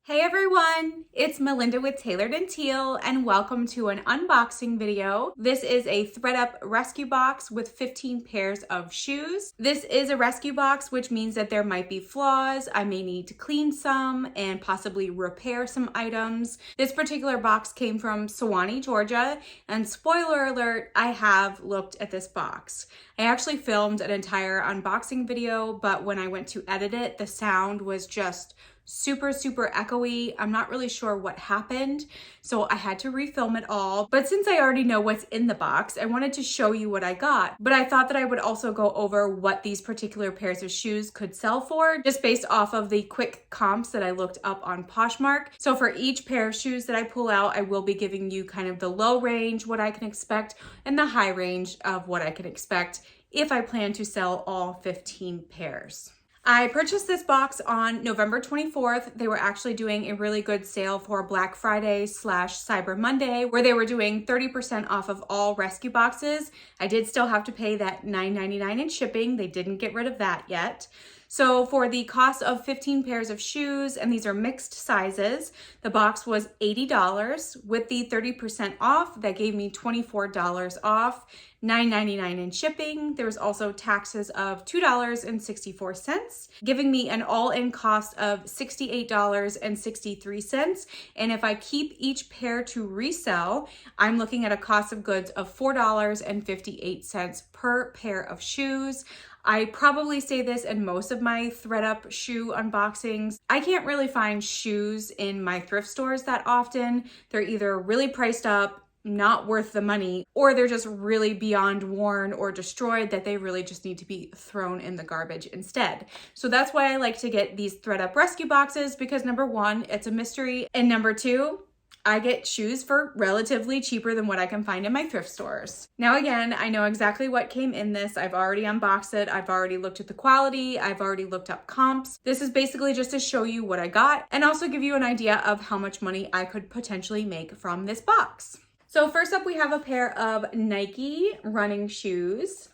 Hey everyone, it's Melinda with Tailored and Teal and welcome to an unboxing video. This is a ThredUp rescue box with 15 pairs of shoes. This is a rescue box, which means that there might be flaws. I may need to clean some and possibly repair some items. This particular box came from Sewanee, Georgia, and spoiler alert, I have looked at this box. I actually filmed an entire unboxing video, but when I went to edit it, the sound was just super echoey. I'm not really sure what happened, so I had to refilm it all. But since I already know what's in the box, I wanted to show you what I got. But I thought that I would also go over what these particular pairs of shoes could sell for, just based off of the quick comps that I looked up on Poshmark. So for each pair of shoes that I pull out, I will be giving you kind of the low range, what I can expect, and the high range of what I can expect if I plan to sell all 15 pairs. I purchased this box on November 24th. They were actually doing a really good sale for Black Friday / Cyber Monday, where they were doing 30% off of all rescue boxes. I did still have to pay that $9.99 in shipping. They didn't get rid of that yet. So for the cost of 15 pairs of shoes, and these are mixed sizes, the box was $80. With the 30% off, that gave me $24 off, $9.99 in shipping. There was also taxes of $2.64, giving me an all-in cost of $68.63. And if I keep each pair to resell, I'm looking at a cost of goods of $4.58 per pair of shoes. I probably say this in most of my ThredUp shoe unboxings. I can't really find shoes in my thrift stores that often. They're either really priced up, not worth the money, or they're just really beyond worn or destroyed that they really just need to be thrown in the garbage instead. So that's why I like to get these ThredUp rescue boxes, because number one, it's a mystery, and number two, I get shoes for relatively cheaper than what I can find in my thrift stores. Now again, I know exactly what came in this. I've already unboxed it. I've already looked at the quality. I've already looked up comps. This is basically just to show you what I got and also give you an idea of how much money I could potentially make from this box. So first up, we have a pair of Nike running shoes.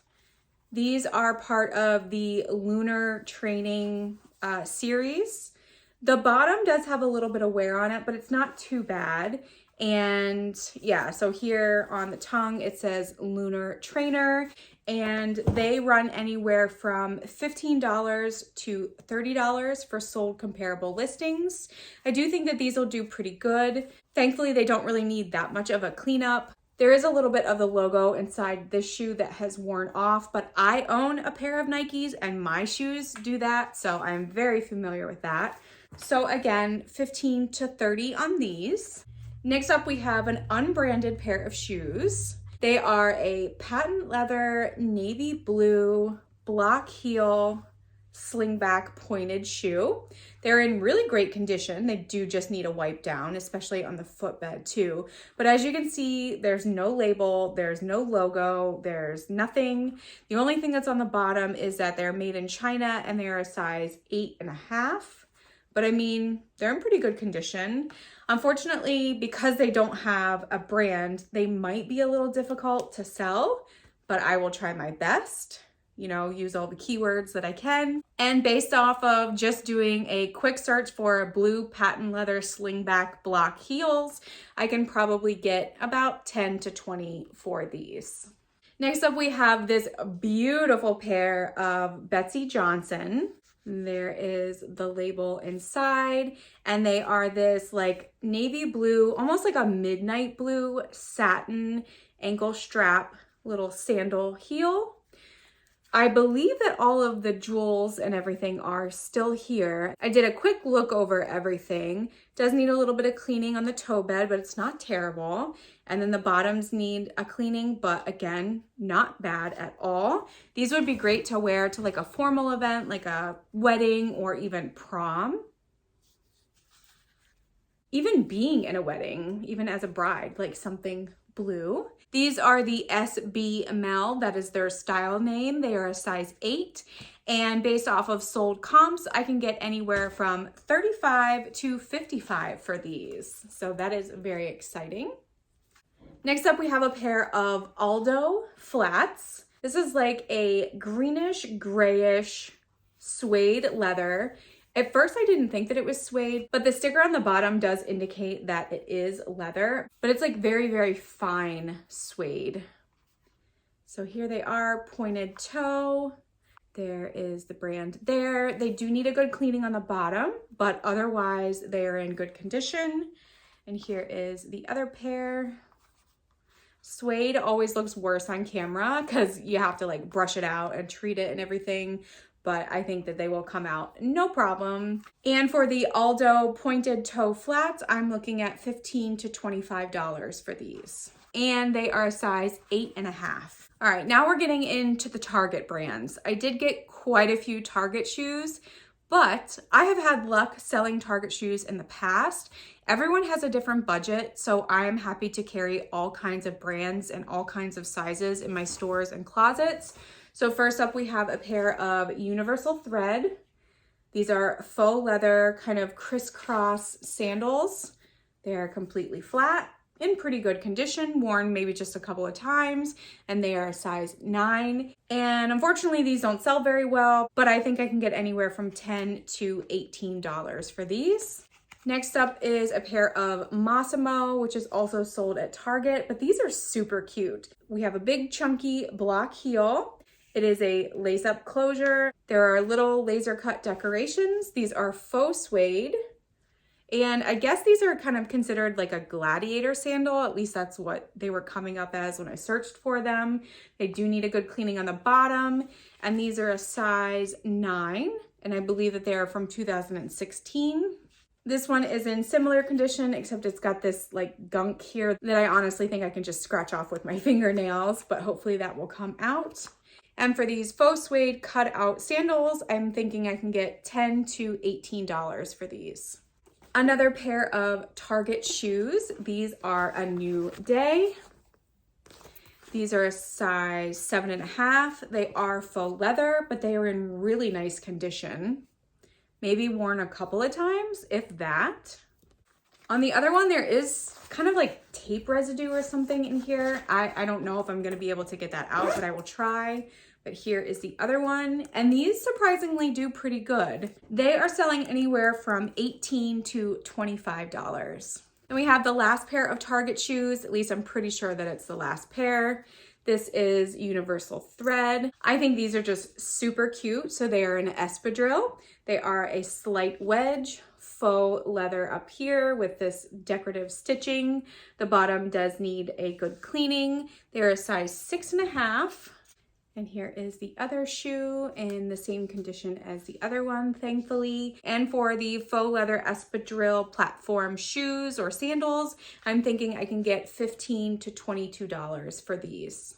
These are part of the Lunar Training series. The bottom does have a little bit of wear on it, but it's not too bad. And yeah, so here on the tongue, it says Lunar Trainer, and they run anywhere from $15 to $30 for sold comparable listings. I do think that these will do pretty good. Thankfully, they don't really need that much of a cleanup. There is a little bit of the logo inside this shoe that has worn off, but I own a pair of Nikes and my shoes do that, so I'm very familiar with that. So again, 15 to 30 on these. Next up, we have an unbranded pair of shoes. They are a patent leather navy blue block heel slingback pointed shoe. They're in really great condition. They do just need a wipe down, especially on the footbed too. But as you can see, there's no label, there's no logo, there's nothing. The only thing that's on the bottom is that they're made in China and they are a size 8.5. But I mean, they're in pretty good condition. Unfortunately, because they don't have a brand, they might be a little difficult to sell, but I will try my best, you know, use all the keywords that I can. And based off of just doing a quick search for blue patent leather slingback block heels, I can probably get about 10 to 20 for these. Next up, we have this beautiful pair of Betsey Johnson. There is the label inside, and they are this like navy blue, almost like a midnight blue satin ankle strap little sandal heel. I believe that all of the jewels and everything are still here. I did a quick look over everything. Does need a little bit of cleaning on the toe bed, but it's not terrible. And then the bottoms need a cleaning, but again, not bad at all. These would be great to wear to like a formal event, like a wedding or even prom. Even being in a wedding, even as a bride, like something blue. These are the SB Mel, that is their style name. They are a size 8, and based off of sold comps, I can get anywhere from $35 to $55 for these. So that is very exciting. Next up, we have a pair of Aldo flats. This is like a greenish, grayish suede leather, At first I didn't think that it was suede, but the sticker on the bottom does indicate that it is leather, but it's like very, very fine suede. So here they are, pointed toe. There is the brand there. They do need a good cleaning on the bottom, but otherwise they are in good condition. And here is the other pair. Suede always looks worse on camera because you have to like brush it out and treat it and everything, but I think that they will come out no problem. And for the Aldo pointed toe flats, I'm looking at $15 to $25 for these. And they are a size 8.5. All right, now we're getting into the Target brands. I did get quite a few Target shoes, but I have had luck selling Target shoes in the past. Everyone has a different budget, so I'm happy to carry all kinds of brands and all kinds of sizes in my stores and closets. So first up, we have a pair of universal thread. These are faux leather kind of crisscross sandals. They are completely flat, in pretty good condition, worn maybe just a couple of times, and they are a size 9. And unfortunately, these don't sell very well, but I think I can get anywhere from $10 to $18 for these. Next up is a pair of Massimo, which is also sold at Target, but these are super cute. We have a big chunky block heel. It is a lace-up closure. There are little laser cut decorations. These are faux suede. And I guess these are kind of considered like a gladiator sandal. At least that's what they were coming up as when I searched for them. They do need a good cleaning on the bottom. And these are a size 9. And I believe that they are from 2016. This one is in similar condition, except it's got this like gunk here that I honestly think I can just scratch off with my fingernails, but hopefully that will come out. And for these faux suede cut out sandals, I'm thinking I can get $10 to $18 for these. Another pair of Target shoes. These are a New Day. These are a size 7.5. They are faux leather, but they are in really nice condition. Maybe worn a couple of times, if that. On the other one, there is kind of like tape residue or something in here. I don't know if I'm gonna be able to get that out, but I will try. But here is the other one. And these surprisingly do pretty good. They are selling anywhere from $18 to $25. And we have the last pair of Target shoes. At least I'm pretty sure that it's the last pair. This is universal thread. I think these are just super cute. So they are an espadrille. They are a slight wedge, faux leather up here with this decorative stitching. The bottom does need a good cleaning. They're a size 6.5. And here is the other shoe in the same condition as the other one, thankfully. And for the faux leather espadrille platform shoes or sandals, I'm thinking I can get $15 to $22 for these.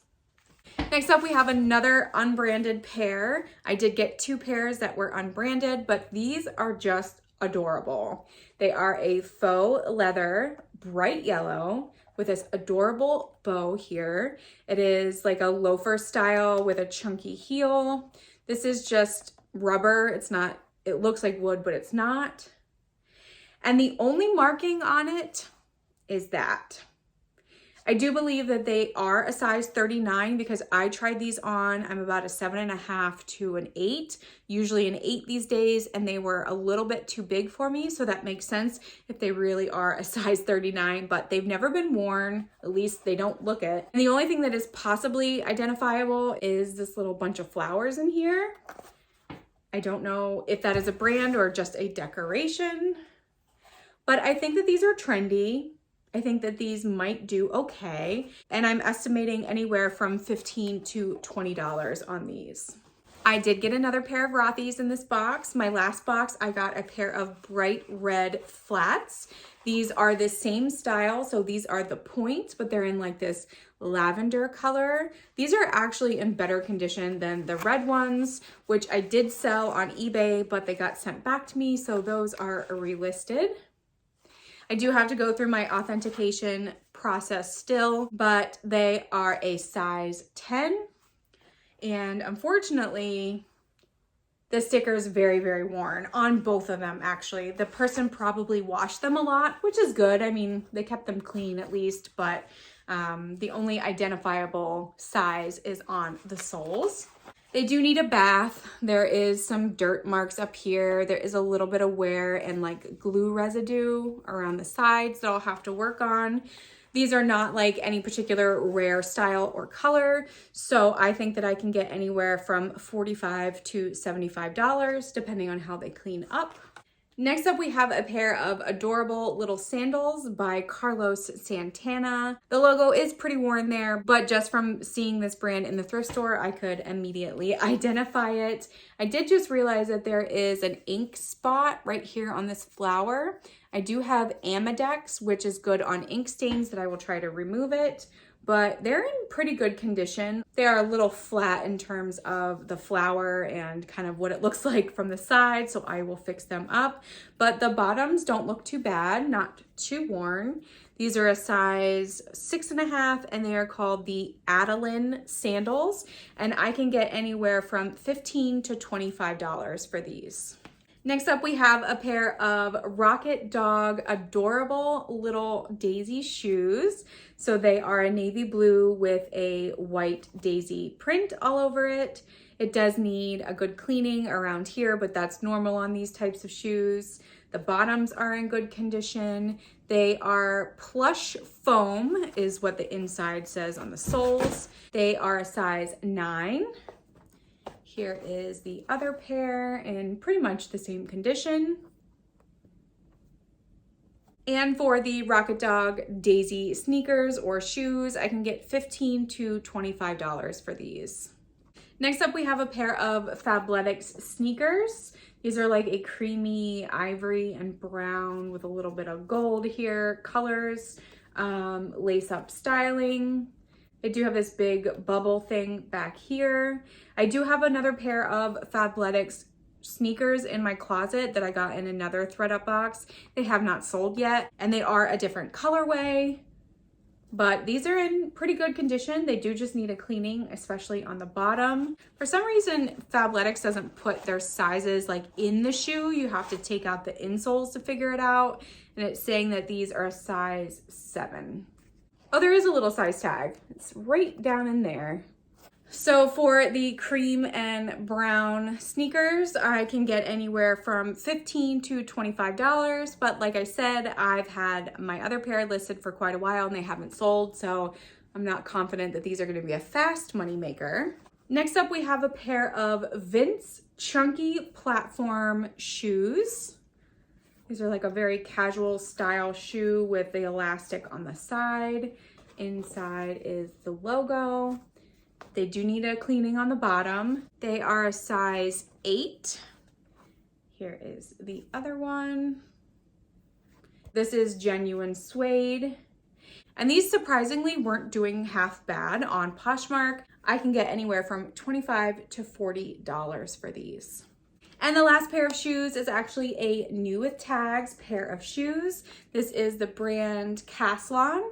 Next up, we have another unbranded pair. I did get 2 pairs that were unbranded, but these are just adorable. They are a faux leather, bright yellow, with this adorable bow here. It is like a loafer style with a chunky heel. This is just rubber. It's not, it looks like wood, but it's not. And the only marking on it is that. I do believe that they are a size 39 because I tried these on. I'm about a 7.5 to an 8, usually an 8 these days, and they were a little bit too big for me. So that makes sense if they really are a size 39, but they've never been worn. At least they don't look it. And the only thing that is possibly identifiable is this little bunch of flowers in here. I don't know if that is a brand or just a decoration, but I think that these are trendy. I think that these might do okay. And I'm estimating anywhere from $15 to $20 on these. I did get another pair of ROTHY'S in this box. My last box, I got a pair of bright red flats. These are the same style. So these are the points, but they're in like this lavender color. These are actually in better condition than the red ones, which I did sell on eBay, but they got sent back to me. So those are relisted. I do have to go through my authentication process still, but they are a size 10. And unfortunately, the sticker is very, very worn on both of them, actually. The person probably washed them a lot, which is good. I mean, they kept them clean at least, but the only identifiable size is on the soles. They do need a bath. There is some dirt marks up here. There is a little bit of wear and like glue residue around the sides that I'll have to work on. These are not like any particular rare style or color, so I think that I can get anywhere from $45 to $75 depending on how they clean up. Next up, we have a pair of adorable little sandals by Carlos Santana. The logo is pretty worn there, but just from seeing this brand in the thrift store, I could immediately identify it. I did just realize that there is an ink spot right here on this flower. I do have Amedex, which is good on ink stains that I will try to remove it, but they're in pretty good condition. They are a little flat in terms of the flower and kind of what it looks like from the side, so I will fix them up. But the bottoms don't look too bad, not too worn. These are a size 6.5 and they are called the Adeline sandals, and I can get anywhere from $15 to $25 for these. Next up, we have a pair of Rocket Dog adorable little daisy shoes. So they are a navy blue with a white daisy print all over it. It does need a good cleaning around here, but that's normal on these types of shoes. The bottoms are in good condition. They are plush foam is what the inside says on the soles. They are a size 9. Here is the other pair in pretty much the same condition. And for the Rocket Dog Daisy sneakers or shoes, I can get $15 to $25 for these. Next up, we have a pair of Fabletics sneakers. These are like a creamy ivory and brown with a little bit of gold here, colors, lace up styling. They do have this big bubble thing back here. I do have another pair of Fabletics sneakers in my closet that I got in another ThredUp box. They have not sold yet, and they are a different colorway, but these are in pretty good condition. They do just need a cleaning, especially on the bottom. For some reason, Fabletics doesn't put their sizes like in the shoe. You have to take out the insoles to figure it out, and it's saying that these are a size 7. Oh, there is a little size tag. It's right down in there. So for the cream and brown sneakers, I can get anywhere from $15 to $25. But like I said, I've had my other pair listed for quite a while and they haven't sold. So I'm not confident that these are going to be a fast money maker. Next up, we have a pair of Vince chunky platform shoes. These are like a very casual style shoe with the elastic on the side. Inside is the logo. They do need a cleaning on the bottom. They are a size 8. Here is the other one. This is genuine suede. And these surprisingly weren't doing half bad on Poshmark. I can get anywhere from $25 to $40 for these. And the last pair of shoes is actually a new with tags pair of shoes. This is the brand Caslon,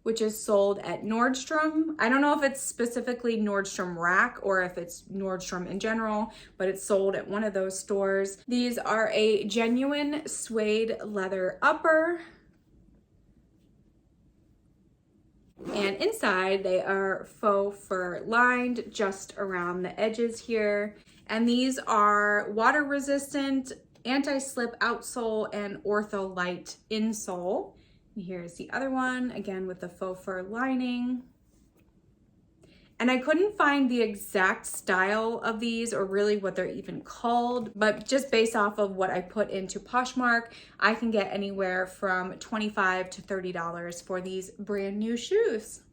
which is sold at Nordstrom. I don't know if it's specifically Nordstrom Rack or if it's Nordstrom in general, but it's sold at one of those stores. These are a genuine suede leather upper. And inside they are faux fur lined just around the edges here. And these are water resistant, anti-slip outsole, and ortholite insole. And here's the other one, again with the faux fur lining. And I couldn't find the exact style of these or really what they're even called, but just based off of what I put into Poshmark, I can get anywhere from $25 to $30 for these brand new shoes.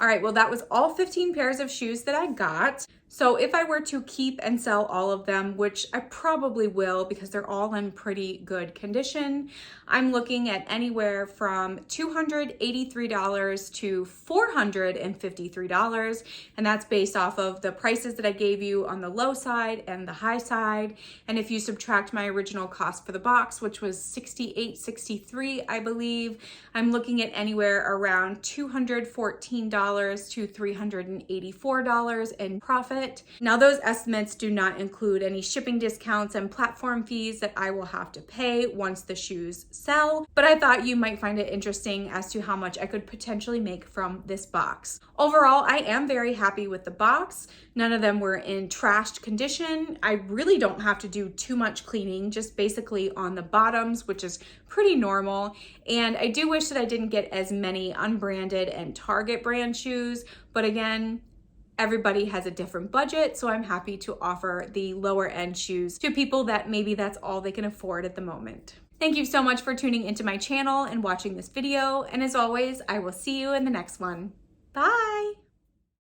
All right, well, that was all 15 pairs of shoes that I got. So if I were to keep and sell all of them, which I probably will because they're all in pretty good condition, I'm looking at anywhere from $283 to $453. And that's based off of the prices that I gave you on the low side and the high side. And if you subtract my original cost for the box, which was $68.63, I believe, I'm looking at anywhere around $214 to $384 in profit. wallet. Now those estimates do not include any shipping discounts and platform fees that I will have to pay once the shoes sell, but I thought you might find it interesting as to how much I could potentially make from this box. Overall, I am very happy with the box. None of them were in trashed condition. I really don't have to do too much cleaning, just basically on the bottoms, which is pretty normal. And I do wish that I didn't get as many unbranded and Target brand shoes, but again, everybody has a different budget, so I'm happy to offer the lower end shoes to people that maybe that's all they can afford at the moment. Thank you so much for tuning into my channel and watching this video, and as always, I will see you in the next one. Bye!